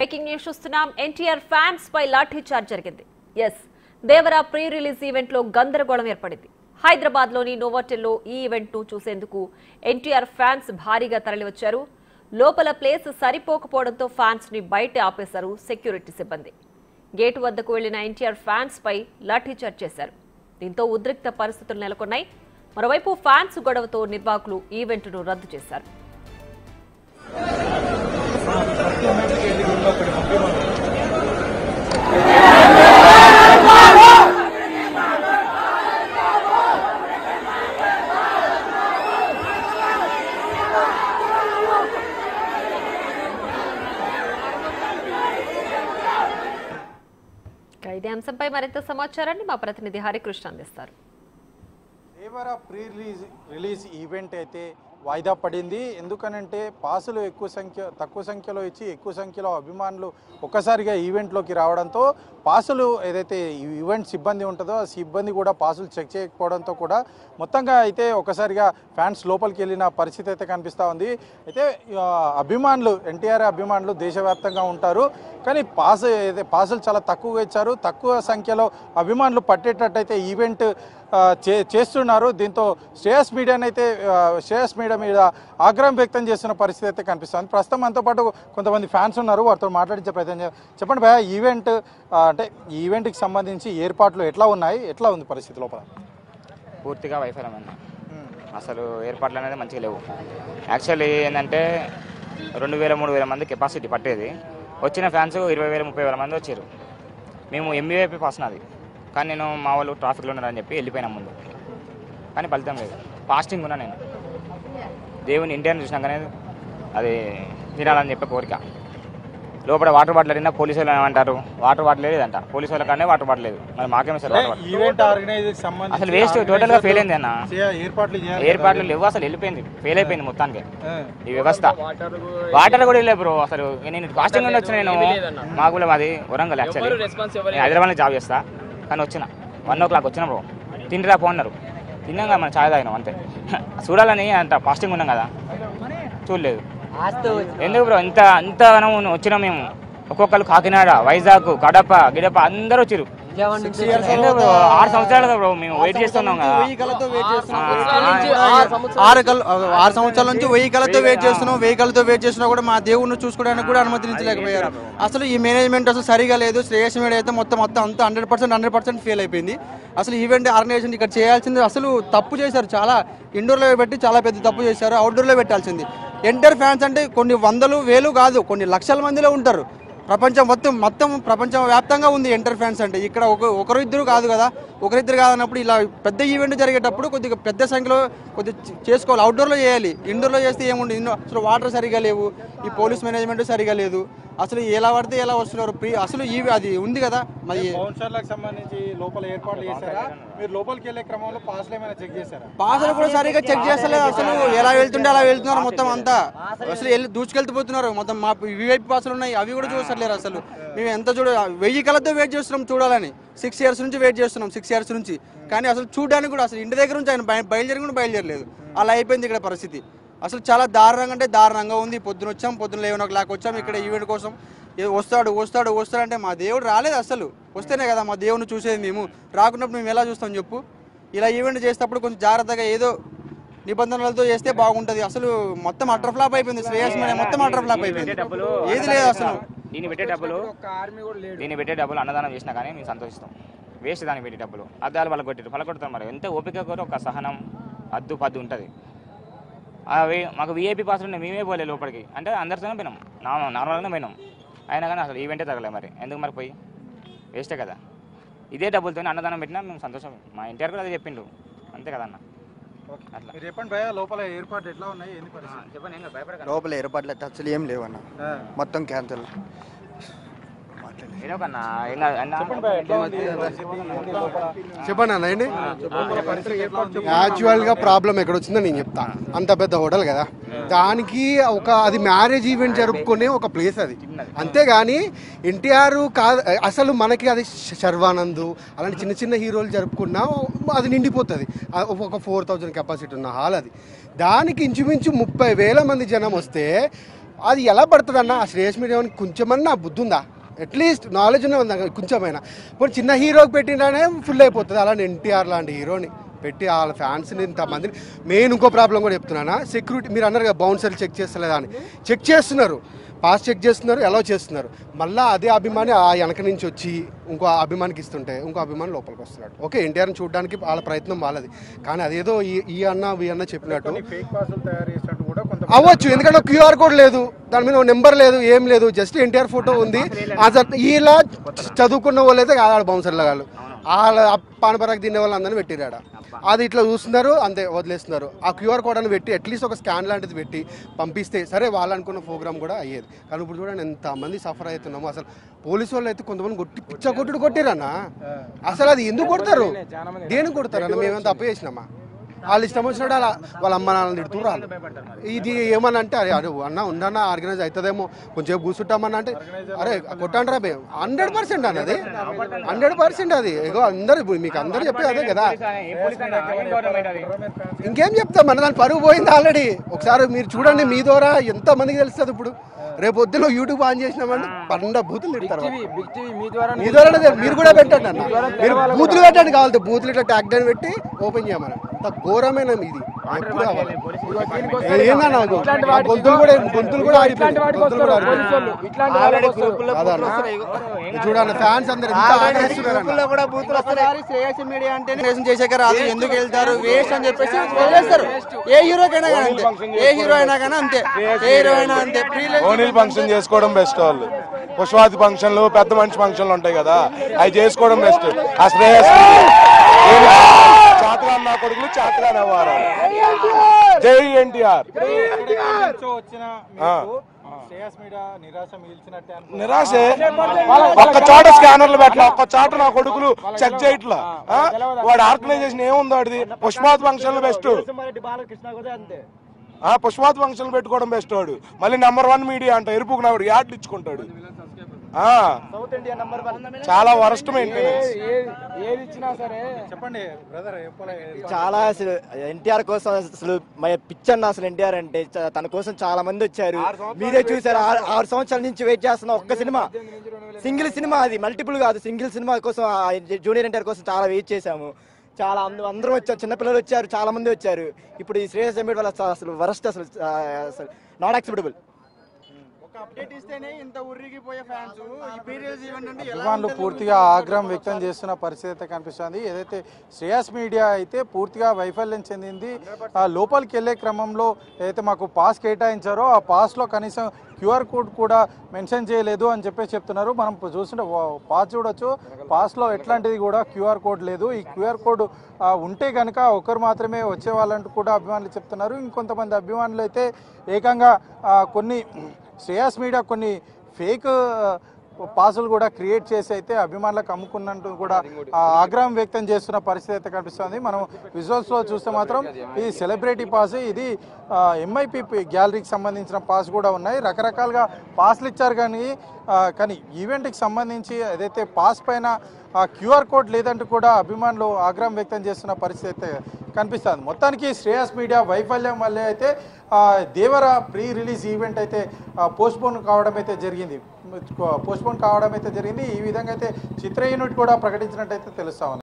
Breaking news చూస్తున్నాం. NTR fans పై lathi charge జరిగింది. Devara pre release event లో గందరగోళం ఏర్పడింది. హైదరాబాద్ లోని నోవాటెల్లో ఈ ఈవెంట్ ను చూసేందుకు ఎన్టీఆర్ ఫ్యాన్స్ భారీగా తరలివచ్చారు. లోపల ప్లేస్ సరిపోకపోవడంతో ఫ్యాన్స్ ని బయట ఆపేశారు సెక్యూరిటీ సిబ్బంది. గేటు వద్దకు వెళ్లిన ఎన్టీఆర్ ఫ్యాన్స్ పై లాఠీ చార్జ్ చేశారు. దీంతో ఉద్రిక్త పరిస్థితులు నెలకొన్నాయి. మరోవైపు ఫ్యాన్స్ గొడవతో నిర్వాహకులు ఈవెంట్ ను రద్దు చేశారు. ఇదే అంశంపై మరింత సమాచారాన్ని మా ప్రతినిధి హరికృష్ణ అందిస్తారు. దేవరా ప్రీ రిలీజ్ ఈవెంట్ అయితే వాయిదా పడింది. ఎందుకనంటే పాసులు తక్కువ సంఖ్యలో ఇచ్చి ఎక్కువ సంఖ్యలో అభిమానులు ఒక్కసారిగా ఈవెంట్లోకి రావడంతో పాసులు ఏదైతే ఈవెంట్ సిబ్బంది ఉంటుందో ఆ సిబ్బంది కూడా పాసులు చెక్ చేయకపోవడంతో కూడా మొత్తంగా అయితే ఒకసారిగా ఫ్యాన్స్ లోపలికి వెళ్ళిన పరిస్థితి అయితే కనిపిస్తూ ఉంది. అయితే అభిమానులు ఎన్టీఆర్ అభిమానులు దేశవ్యాప్తంగా ఉంటారు, కానీ పాసులు చాలా తక్కువగా ఇచ్చారు. తక్కువ సంఖ్యలో అభిమానులు పట్టేటట్టయితే ఈవెంట్ చేస్తున్నారు. దీంతో శ్రేయస్ మీడియా మీద ఆగ్రహం వ్యక్తం చేస్తున్న పరిస్థితి అయితే కనిపిస్తుంది. ప్రస్తుతం మనతో పాటు కొంతమంది ఫ్యాన్స్ ఉన్నారు, వారితో మాట్లాడించే ప్రయత్నం చెప్పండి భయ, ఈవెంట్కి సంబంధించి ఏర్పాట్లు ఎట్లా ఉన్నాయి, ఎట్లా ఉంది పరిస్థితి లోపల? పూర్తిగా వైఫల్యం అన్న, అసలు ఏర్పాట్లు అనేది మంచిగా లేవు. యాక్చువల్లీ ఏంటంటే 2000-3000 మంది కెపాసిటీ పట్టేది, వచ్చిన ఫ్యాన్స్ 20,000-30,000 మంది వచ్చారు. మేము ఎంబీఐపీ పాస్ నాది, కానీ నేను మా వాళ్ళు ట్రాఫిక్లో ఉన్నారని చెప్పి వెళ్ళిపోయినా ముందు, కానీ ఫలితం లేదు. ఫాస్టింగ్ ఉన్నా నేను, దేవుని ఇండియన్ చూసినాకనే అది తినాలని చెప్పే కోరిక. లోపల వాటర్ బాటిల్ అడిగినా పోలీసు వాళ్ళు ఏమంటారు, వాటర్ బాటిల్ లేదంట, పోలీసు వాళ్ళ కానీ వాటర్ బాటిల్ లేదు. మరి మాకేమో సార్ అసలు వేస్ట్, టోటల్గా ఫెయిల్ అయింది అన్న. ఏర్పాట్లు లేవు, అసలు వెళ్ళిపోయింది, ఫెయిల్ అయిపోయింది మొత్తానికి ఈ వ్యవస్థ. వాటర్ కూడా వెళ్ళే బ్రో. అసలు నేను ఫాస్టింగ్ నుండి వచ్చిన, నేను మాకు మాది వరంగల్, యాక్చువల్లీ నేను హైదరాబాద్లో జాబ్ చేస్తా, కానీ వచ్చిన 1 o'clock వచ్చిన బ్రో. తిండిరా పోన్నారు, తిన్నాం కదా, మనం ఛాయ్ తాగినాం అంతే. చూడాలని అంత ఫాస్టింగ్ ఉన్నాం కదా, చూడలేదు. ఎందుకు బ్రో ఇంత వచ్చినాం మేము. ఒక్కొక్కరు కాకినాడ, వైజాగ్, కడప, గిడప అందరూ వచ్చారు. 6 సంవత్సరాలుగా బ్రో మేము వెయిట్ చేస్తున్నాం కదా. 6 సంవత్సరాల నుంచి 1000 కళతో వెయిట్ చేస్తున్నాం. 1000 కళతో వెయిట్ చేస్తున్నా కూడా మా దేవుడిని చూసుకోవడానికి కూడా అనుమతించలేకపోయారు. అసలు ఈ మేనేజ్మెంట్ అసలు సరిగా లేదు. శ్రేయస్ మీడియా అయితే మొత్తం అంతా 100% ఫెయిల్ అయిపోయింది. అసలు ఈవెంట్ ఆర్గనైజేషన్ ఇక్కడ చేయాల్సింది అసలు తప్పు చేశారు. చాలా ఇండోర్లో పెట్టి చాలా పెద్ద తప్పు చేశారు. అవుట్డోర్లో పెట్టాల్సింది. ఎన్టీఆర్ ఫ్యాన్స్ అంటే కొన్ని 100,000 కాదు, కొన్ని లక్షల మందిలో ఉంటారు. ప్రపంచం మొత్తం ప్రపంచం వ్యాప్తంగా ఉంది ఎన్టీఆర్ ఫ్యాన్స్ అంటే. ఇక్కడ ఒకరిద్దరు కాదు కదా, ఒకరిద్దరు కాదన్నప్పుడు ఇలా పెద్ద ఈవెంట్ జరిగేటప్పుడు కొద్దిగా పెద్ద సంఖ్యలో చేసుకోవాలి. అవుట్డోర్లో చేయాలి, ఇండోర్లో చేస్తే ఏముంది. అసలు వాటర్ సరిగా లేవు, ఈ పోలీస్ మేనేజ్మెంట్ సరిగా లేదు. అసలు ఎలా పడితే ఎలా వస్తున్నారు. అసలు అది ఉంది కదా, మరి సంబంధించి లోపల ఏర్పాట్లు చేశారా? మీరు లోపలికి వెళ్ళే క్రమంలో పాసులు ఏమైనా చెక్ చేశారా? పాసులు కూడా సరిగా చెక్ చేస్తలేదు. అసలు ఎలా వెళ్తుంటే అలా వెళ్తున్నారు మొత్తం అంతా. అసలు దూచుకెళ్తుపోతున్నారు మొత్తం. మా విఐపీ పాసులు ఉన్నాయి, అవి కూడా చూస్తలేరు. అసలు మేము ఎంత 1000 కళతో వెయిట్ చేస్తున్నాం చూడాలని. 6 years నుంచి వెయిట్ చేస్తున్నాం, 6 years నుంచి. కానీ అసలు చూడడానికి కూడా అసలు ఇంటి దగ్గర నుంచి ఆయన బయలుదేరలేదు. అలా అయిపోయింది ఇక్కడ పరిస్థితి. అసలు చాలా దారుణంగా అంటే దారుణంగా ఉంది. పొద్దున 11 o'clock వచ్చాం ఇక్కడ ఈవెంట్ కోసం. వస్తాడు అంటే మా దేవుడు రాలేదు. అసలు వస్తేనే కదా మా దేవుడిని చూసేది. మేము రాకున్నప్పుడు మేము ఎలా చూస్తాం చెప్పు. ఇలా ఈవెంట్ చేసేటప్పుడు కొంచెం జాగ్రత్తగా ఏదో నిబంధనలతో చేస్తే బాగుంటుంది. అసలు మొత్తం అటర్ ఫ్లాప్ అయిపోయింది. శ్రేయస్ మీడియా మొత్తం అటర్ ఫ్లాప్ అయిపోయింది. ఏది లేదు అసలు. దీన్ని పెట్టే డబ్బులు అన్నదానం చేసినా కానీ మేము సంతోషిస్తాం. వేస్ట్ దాన్ని పెట్టే డబ్బులు. అద్దాలు పలకొడతాం. మరి ఎంత ఓపిక కూడా ఒక సహనం పద్దు ఉంటుంది. మాకు వీఐపీ పాస్ ఉన్నాయి, మేమే పోలే లోపలికి. అంటే అందరితోనే పోయినాం, నార్మల్గానే పోయినాం. అయినా కానీ అసలు ఈవెంటే తగలే. మరి ఎందుకు మరి పోయి వేస్టే కదా. ఇదే డబ్బులతో అన్నదానం పెట్టినా మేము సంతోషం. మా ఎన్టీఆర్ కూడా అదే చెప్పిండు, అంతే కదన్న. అట్లా చెప్పండి భయ, లోపల ఏర్పాట్లు ఎట్లా ఉన్నాయి? చెప్పండి. లోపల ఏర్పాట్లు అయితే అసలు ఏం లేవన్న, మొత్తం క్యాన్సల్. చెప్పండి అన్న. ఏంటి యాక్చువల్గా ప్రాబ్లం ఎక్కడ వచ్చిందో నేను చెప్తా. అంత పెద్ద హోటల్ కదా, దానికి అది మ్యారేజ్ ఈవెంట్ జరుపుకునే ఒక ప్లేస్ అది, అంతేగాని ఎన్టీఆర్ కాదు. అసలు మనకి అది శర్వానంద్ అలాంటి చిన్న చిన్న హీరోలు జరుపుకున్నా అది నిండిపోతుంది. ఒక 4000 కెపాసిటీ ఉన్న హాల్ అది. దానికి ఇంచుమించు 30,000 మంది జనం వస్తే అది ఎలా పడుతుంది అన్న? ఆ శ్రేయస్ మీడియా కొంచెమన్నా బుద్ధి ఉందా? అట్లీస్ట్ నాలెడ్జ్ ఉందా కొంచెమైనా? ఇప్పుడు చిన్న హీరోకి పెట్టినానే ఫుల్ అయిపోతుంది. అలానే ఎన్టీఆర్ లాంటి హీరోని పెట్టి వాళ్ళ ఫ్యాన్స్ని ఇంతమందిని. మెయిన్ ఇంకో ప్రాబ్లం కూడా చెప్తున్నానా, సెక్యూరిటీ మీరు అన్నారు కదా బౌన్సర్లు చెక్ చేస్తలేదా అని. చెక్ చేస్తున్నారు, పాస్ చెక్ చేస్తున్నారు, ఎలా చేస్తున్నారు. మళ్ళీ అదే అభిమాని ఆ వెనక నుంచి వచ్చి ఇంకో అభిమానికి ఇస్తుంటే ఇంకో అభిమాని లోపలికి వస్తున్నాడు. ఓకే, ఎన్టీఆర్ని చూడడానికి వాళ్ళ ప్రయత్నం వాళ్ళది, కానీ అదేదో ఈ అన్న చెప్పినట్టు అవ్వచ్చు. ఎందుకంటే క్యూఆర్ కోడ్ లేదు, దాని మీద నెంబర్ లేదు, ఏం లేదు, జస్ట్ ఎన్టీఆర్ ఫోటో ఉంది. ఇలా చదువుకున్న వాళ్ళు అయితే కాదు బౌన్సర్ల వాళ్ళు, వాళ్ళ పానపరాకు తినే వాళ్ళు అందరినీ పెట్టిరాడ. అది ఇట్లా చూస్తున్నారు, అంతే వదిలేస్తున్నారు. ఆ క్యూఆర్ కోడ్ అని పెట్టి అట్లీస్ట్ ఒక స్కాన్ లాంటిది పెట్టి పంపిస్తే సరే వాళ్ళు అనుకున్న ప్రోగ్రామ్ కూడా అయ్యేది. కానీ ఇప్పుడు చూడండి ఎంతమంది సఫర్ అవుతున్నాము. అసలు పోలీసు వాళ్ళు అయితే కొంతమంది పిచ్చ కొట్టిరన్నా. అసలు అది ఎందుకు కొడతారు, దేనికి కొడతారన్న? మేమేమైనా తప్పు చేసినామా? వాళ్ళు ఇష్టం వచ్చినట్టు అలా వాళ్ళ అమ్మ నాన్నలు తిడుతున్నారు. వాళ్ళు ఇది ఏమన్నా అంటే అరే అన్న ఉండన్నా ఆర్గనైజ్ అవుతుందేమో కొంచెం కూర్చుంటామన్నా అంటే అరే కొట్టండి రా 100% అన్నది 100% అది. ఇగో అందరు మీకు అందరూ చెప్పే అదే కదా, ఇంకేం చెప్తాం మన దాని పరుగు పోయింది ఆల్రెడీ. ఒకసారి మీరు చూడండి, మీ ద్వారా ఎంత మందికి తెలుస్తుంది. ఇప్పుడు రేపు పొద్దున యూట్యూబ్ ఆన్ చేసినామంటే 12 బూతులు తిడతారు. మీ ద్వారా మీరు కూడా పెట్టండి అన్న, మీరు బూతులు పెట్టండి కావాలి, బూతులు ఇట్లా ట్యాగ్ డౌన్ పెట్టి ఓపెన్ చేయమని. అంత ఘోరమైన ఇది ఎప్పుడు ఏందన్నా గొంతులు కూడా చూడండి. ఫ్యాన్స్ అందరు శ్రేయస్ మీడియా అంటే చేసాక రాదు, ఎందుకు వెళ్తారు వేస్ట్ అని చెప్పేసి వదిలేస్తారు. ఏ హీరోకైనా కానీ అంతే, ఏ హీరో అయినా కానీ అంతే, ఏ హీరో అయినా అంతే. ఫంక్షన్ చేసుకోవడం బెస్ట్. వాళ్ళు పుష్పావతి ఫంక్షన్లు, పెద్ద మనిషి ఫంక్షన్లు ఉంటాయి కదా, అవి చేసుకోవడం బెస్ట్. ఆ శ్రేయస్ చాతగా నా కొడుకులు చాతగా నవ్వారు. జై ఎన్టీఆర్. నిరాశే, ఒక్క చోట స్కానర్లు పెట్టలే, ఒక్క చోట నా కొడుకులు చెక్ చేయట్లా. వాడు ఆర్గనైజేషన్ ఏముందో వాడిది. పుష్పావతి ఫంక్షన్లు బెస్ట్, పుష్పావతి ఫంక్షన్లు పెట్టుకోవడం బెస్ట్. వాడు మళ్ళీ #1 మీడియా అంట, ఎరుపుకు నాడు యాడ్లు ఇచ్చుకుంటాడు. చాలా వరస్ట్ మెయింటెనెన్స్. చెప్పండి బ్రదర్. చాలా అసలు ఎన్టీఆర్ కోసం అసలు పిచ్చన్న. అసలు ఎన్టీఆర్ అంటే తన కోసం చాలా మంది వచ్చారు, మీరే చూసారు. 6 సంవత్సరాల నుంచి వెయిట్ చేస్తున్న ఒక్క సినిమా, సింగిల్ సినిమా, అది మల్టిపుల్ కాదు, సింగిల్ సినిమా కోసం జూనియర్ ఎన్టీఆర్ కోసం చాలా వెయిట్ చేశాము. చాలా అందరం వచ్చారు, చిన్నపిల్లలు వచ్చారు, చాలా మంది వచ్చారు. ఇప్పుడు ఈ శ్రేయస్ అమ్మేటి వల్ల అసలు వరస్ట్, అసలు నాట్ యాక్సెప్టబుల్. అభిమానులు పూర్తిగా ఆగ్రహం వ్యక్తం చేస్తున్న పరిస్థితి అయితే కనిపిస్తుంది. ఏదైతే శ్రేయస్ మీడియా అయితే పూర్తిగా వైఫల్యం చెందింది. లోపలికి వెళ్ళే క్రమంలో ఏదైతే మాకు పాస్ కేటాయించారో ఆ పాస్లో కనీసం క్యూఆర్ కోడ్ కూడా మెన్షన్ చేయలేదు అని చెప్పేసి చెప్తున్నారు. మనం చూస్తుంటే పాస్ చూడొచ్చు, పాస్లో ఎట్లాంటిది కూడా క్యూఆర్ కోడ్ లేదు. ఈ క్యూఆర్ కోడ్ ఉంటే కనుక ఒకరు మాత్రమే వచ్చేవాళ్ళంటూ కూడా అభిమానులు చెప్తున్నారు. ఇంకొంతమంది అభిమానులు అయితే ఏకంగా కొన్ని శ్రేయస్ మీడియా కొన్ని ఫేక్ పాసులు కూడా క్రియేట్ చేసి అయితే అభిమానులకు అమ్ముకున్నట్టు కూడా ఆగ్రహం వ్యక్తం చేస్తున్న పరిస్థితి అయితే కనిపిస్తుంది. మనం విజువల్స్లో చూస్తే మాత్రం ఇది సెలబ్రిటీ పాస్, ఇది ఎంఐపి గ్యాలరీకి సంబంధించిన పాస్ కూడా ఉన్నాయి. రకరకాలుగా పాస్లు ఇచ్చారు కానీ ఈవెంట్కి సంబంధించి ఏదైతే పాస్ పైన క్యూఆర్ కోడ్ లేదంటూ కూడా అభిమానులు ఆగ్రహం వ్యక్తం చేస్తున్న పరిస్థితి అయితే కనిపిస్తుంది. మొత్తానికి శ్రేయస్ మీడియా వైఫల్యం వల్లే అయితే దేవర ప్రీ రిలీజ్ ఈవెంట్ అయితే పోస్ట్పోన్ కావడం అయితే జరిగింది. ఈ విధంగా అయితే చిత్ర యూనిట్ కూడా ప్రకటించినట్టయితే తెలుస్తా ఉంది.